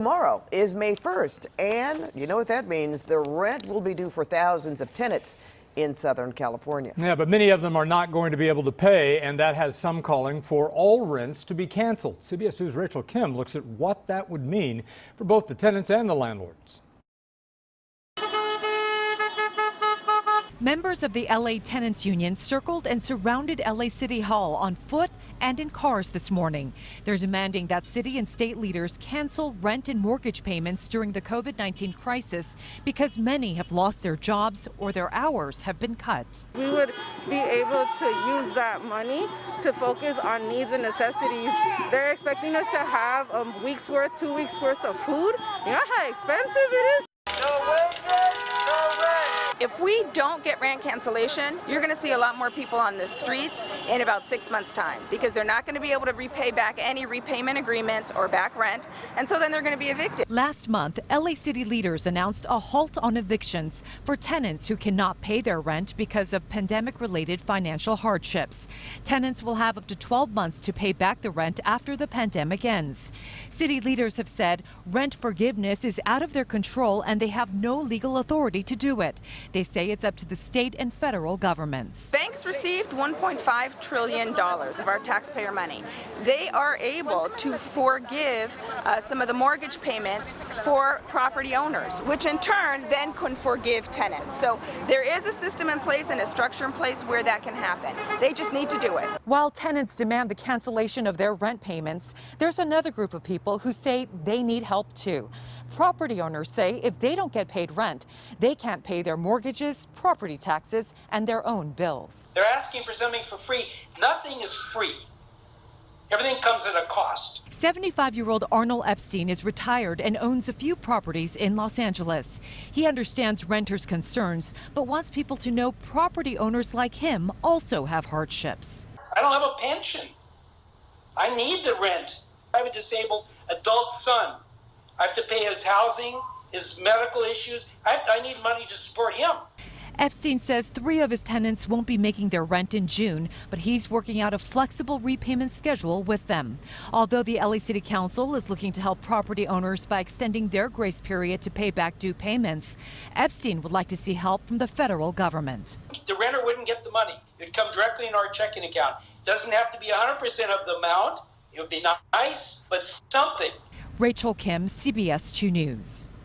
Tomorrow is May 1st, and you know what that means. The rent will be due for thousands of tenants in Southern California. Yeah, but many of them are not going to be able to pay, and that has some calling for all rents to be canceled. CBS News' Rachel Kim looks at what that would mean for both the tenants and the landlords. Members of the LA Tenants Union circled and surrounded LA City Hall on foot and in cars this morning. They're demanding that city and state leaders cancel rent and mortgage payments during the COVID-19 crisis because many have lost their jobs or their hours have been cut. We would be able to use that money to focus on needs and necessities. They're expecting us to have a week's worth, 2 weeks worth of food. You know how expensive it is? If we don't get rent cancellation, you're going to see a lot more people on the streets in about 6 months' time because they're not going to be able to repay back any repayment agreements or back rent, and so then they're going to be evicted. Last month, LA City leaders announced a halt on evictions for tenants who cannot pay their rent because of pandemic-related financial hardships. Tenants will have up to 12 months to pay back the rent after the pandemic ends. City leaders have said rent forgiveness is out of their control and they have no legal authority to do it. They say it's up to the state and federal governments. Banks received $1.5 trillion of our taxpayer money. They are able to forgive some of the mortgage payments for property owners, which in turn then can forgive tenants. So there is a system in place and a structure in place where that can happen. They just need to do it. While tenants demand the cancellation of their rent payments, there's another group of people who say they need help too. Property owners say if they don't get paid rent, they can't pay their mortgages, property taxes, and their own bills. They're asking for something for free. Nothing is free. Everything comes at a cost. 75-year-old Arnold Epstein is retired and owns a few properties in Los Angeles. He understands renters' concerns, but wants people to know property owners like him also have hardships. I don't have a pension. I need the rent. I have a disabled adult son. I have to pay his housing, his medical issues. I need money to support him. Epstein says 3 of his tenants won't be making their rent in June, but he's working out a flexible repayment schedule with them. Although the LA City Council is looking to help property owners by extending their grace period to pay back due payments, Epstein would like to see help from the federal government. The renter wouldn't get the money. It would come directly in our checking account. It doesn't have to be 100% of the amount. It would be nice, but something. Rachel Kim, CBS 2 News.